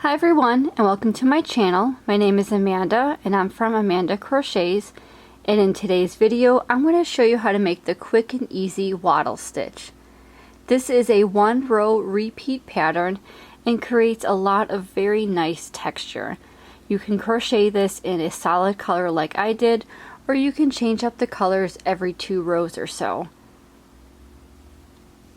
Hi everyone, and welcome to my channel. My name is Amanda and I'm from Amanda Crochets, and in today's video I'm going to show you how to make the quick and easy wattle stitch. This is a 1-row repeat pattern and creates a lot of very nice texture. You can crochet this in a solid color like I did, or you can change up the colors every 2 rows or so.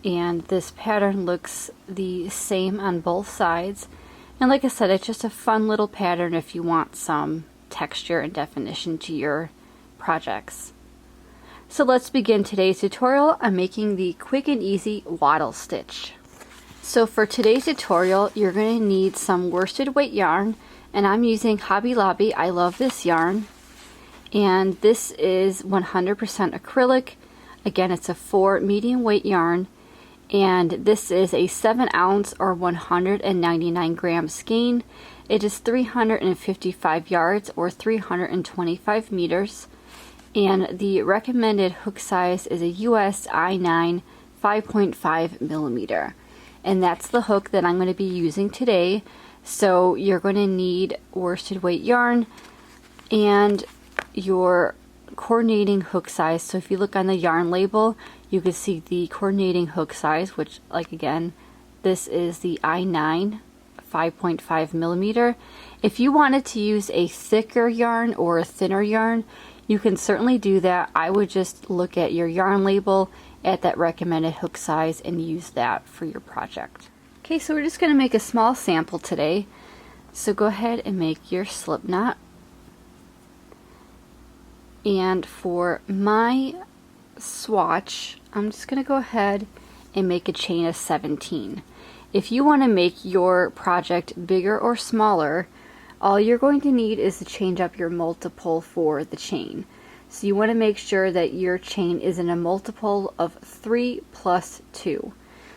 And this pattern looks the same on both sides. And like I said, it's just a fun little pattern if you want some texture and definition to your projects. So let's begin today's tutorial on making the quick and easy wattle stitch. So for today's tutorial, you're going to need some worsted weight yarn, and I'm using Hobby Lobby. I love this yarn. And this is 100% acrylic. Again, it's a 4 medium weight yarn. And this is a 7 ounce or 199 gram skein. It is 355 yards or 325 meters. And the recommended hook size is a US I9 5.5 millimeter. And that's the hook that I'm going to be using today. So you're going to need worsted weight yarn and your coordinating hook size. So if you look on the yarn label, you can see the coordinating hook size, which, like, again, this is the I9 5.5 millimeter. If you wanted to use a thicker yarn or a thinner yarn, you can certainly do that. I would just look at your yarn label at that recommended hook size and use that for your project. Okay, so we're just going to make a small sample today. So go ahead and make your slip knot. And for my swatch, I'm just going to go ahead and make a chain of 17. If you want to make your project bigger or smaller, all you're going to need is to change up your multiple for the chain. So you want to make sure that your chain is in a multiple of 3 plus 2.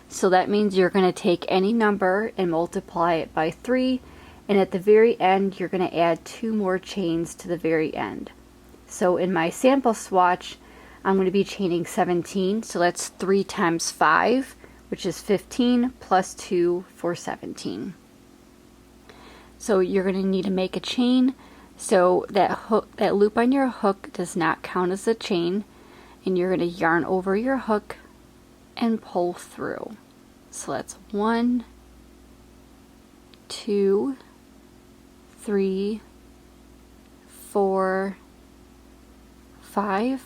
So that means you're going to take any number and multiply it by 3, and at the very end you're going to add 2 more chains to the very end. So in my sample swatch, I'm going to be chaining 17, so that's 3 times 5, which is 15, plus 2 for 17. So you're going to need to make a chain, so that loop on your hook does not count as a chain, and you're going to yarn over your hook and pull through. So that's 1, 2, 3, 4, 5.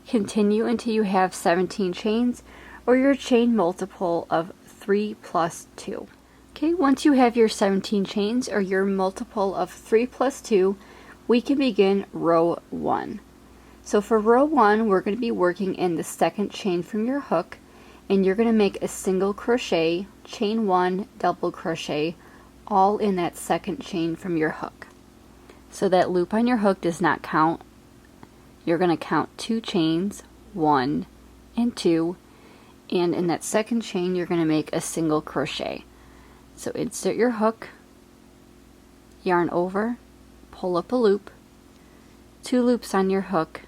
Continue until you have 17 chains, or your chain multiple of 3 plus 2. Okay, once you have your 17 chains or your multiple of 3 plus 2, we can begin row 1. So for row 1, we're going to be working in the second chain from your hook, and you're going to make a single crochet, chain 1, double crochet, all in that second chain from your hook. So that loop on your hook does not count. You're going to count 2 chains, 1 and 2, and in that second chain you're going to make a single crochet. So insert your hook, yarn over, pull up a loop, 2 loops on your hook,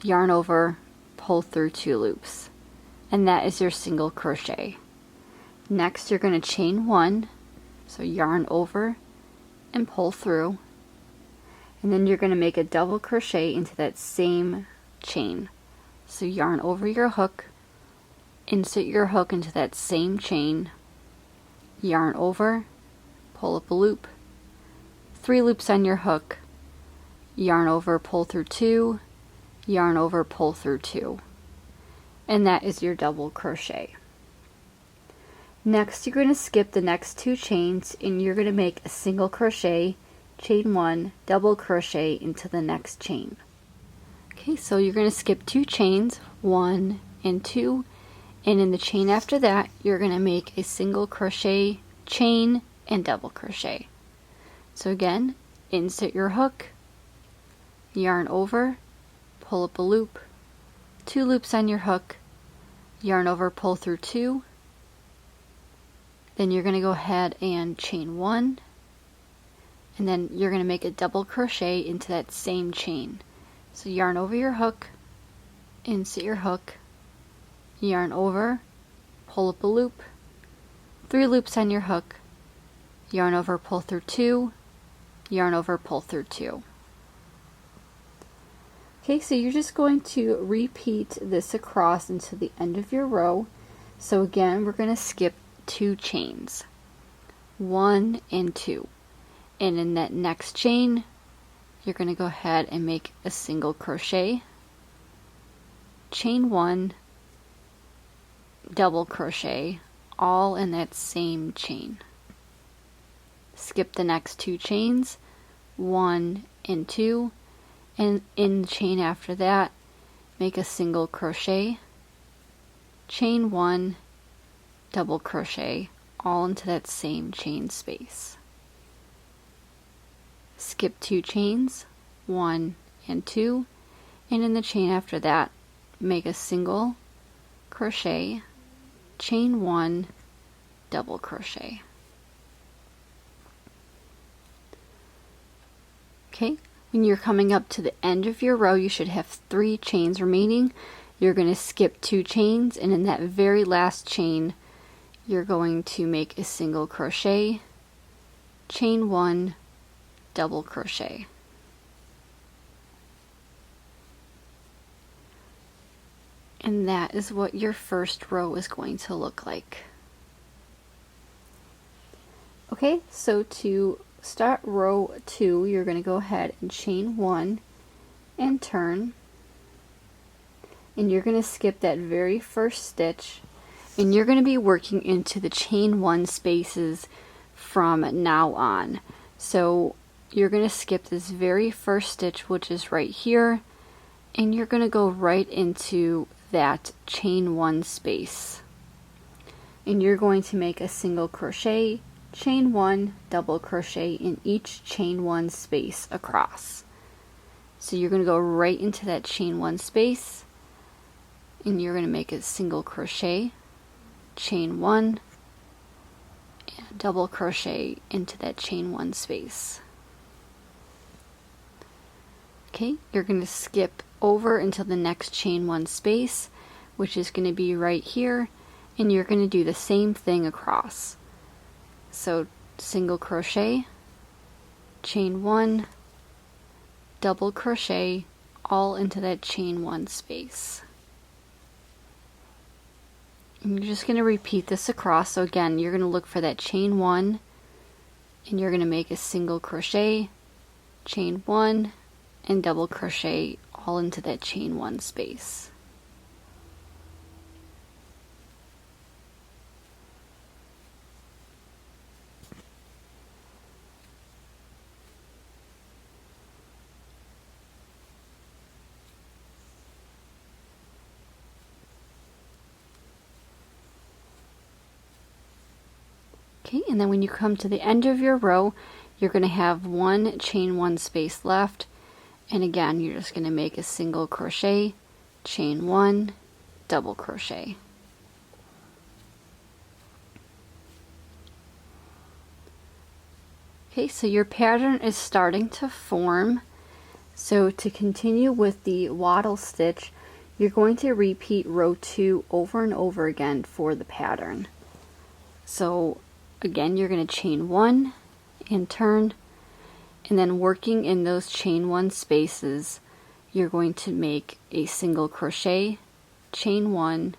yarn over, pull through 2 loops, and that is your single crochet. Next you're going to chain 1, so yarn over and pull through, and then you're going to make a double crochet into that same chain. So yarn over your hook, insert your hook into that same chain, yarn over, pull up a loop, 3 loops on your hook, yarn over, pull through 2, yarn over, pull through 2, and that is your double crochet. Next you're going to skip the next 2 chains and you're going to make a single crochet, chain 1, double crochet into the next chain. Okay, so you're going to skip 2 chains, 1 and 2, and in the chain after that you're going to make a single crochet, chain, and double crochet. So again, insert your hook, yarn over, pull up a loop, 2 loops on your hook, yarn over, pull through 2, then you're going to go ahead and chain 1, and then you're going to make a double crochet into that same chain. So yarn over your hook, insert your hook, yarn over, pull up a loop, 3 loops on your hook, yarn over, pull through 2, yarn over, pull through 2. Okay, so you're just going to repeat this across until the end of your row. So again, we're going to skip 2 chains, 1 and 2, and in that next chain you're going to go ahead and make a single crochet, chain 1, double crochet, all in that same chain. Skip the next 2 chains, 1 and 2, and in the chain after that make a single crochet, chain 1, double crochet, all into that same chain space. Skip 2 chains, 1 and 2, and in the chain after that make a single crochet, chain 1, double crochet. Okay, when you're coming up to the end of your row, you should have 3 chains remaining. You're going to skip 2 chains, and in that very last chain you're going to make a single crochet, chain 1, double crochet. And that is what your first row is going to look like. Okay, so to start row 2, you're going to go ahead and chain 1 and turn, and you're going to skip that very first stitch, and you're going to be working into the chain 1 spaces from now on. So you're going to skip this very first stitch, which is right here, and you're going to go right into that chain 1 space, and you're going to make a single crochet, chain 1, double crochet in each chain 1 space across. So you're going to go right into that chain 1 space, and you're going to make a single crochet, chain 1, and double crochet into that chain 1 space. Okay, you're going to skip over until the next chain 1 space, which is going to be right here, and you're going to do the same thing across. So single crochet, chain 1, double crochet, all into that chain 1 space. And you're just going to repeat this across. So again, you're going to look for that chain 1, and you're going to make a single crochet, chain 1, and double crochet all into that chain 1 space. Okay, and then when you come to the end of your row, you're going to have 1 chain 1 space left, and again you're just going to make a single crochet, chain 1, double crochet. Okay, so your pattern is starting to form. So to continue with the wattle stitch, you're going to repeat row 2 over and over again for the pattern. So again, you're going to chain 1 and turn, and then working in those chain 1 spaces, you're going to make a single crochet, chain 1,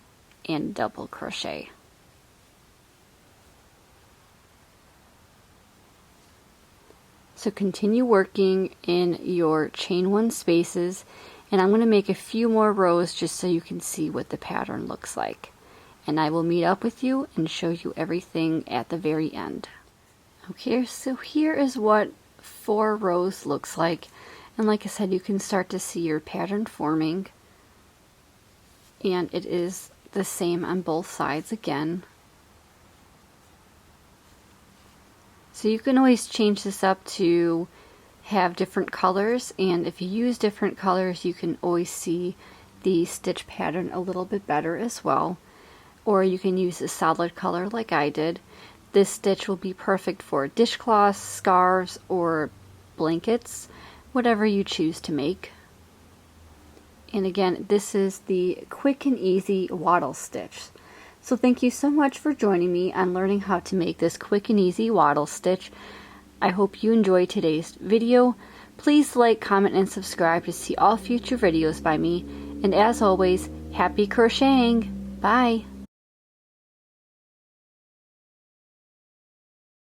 and double crochet. So continue working in your chain 1 spaces, and I'm going to make a few more rows just so you can see what the pattern looks like. And I will meet up with you and show you everything at the very end. Okay, so here is what 4 rows looks like, and like I said, you can start to see your pattern forming, and it is the same on both sides again. So you can always change this up to have different colors, and if you use different colors you can always see the stitch pattern a little bit better as well. Or you can use a solid color like I did. This stitch will be perfect for dishcloths, scarves, or blankets, whatever you choose to make. And again, this is the quick and easy wattle stitch. So thank you so much for joining me on learning how to make this quick and easy wattle stitch. I hope you enjoyed today's video. Please like, comment, and subscribe to see all future videos by me. And as always, happy crocheting! Bye!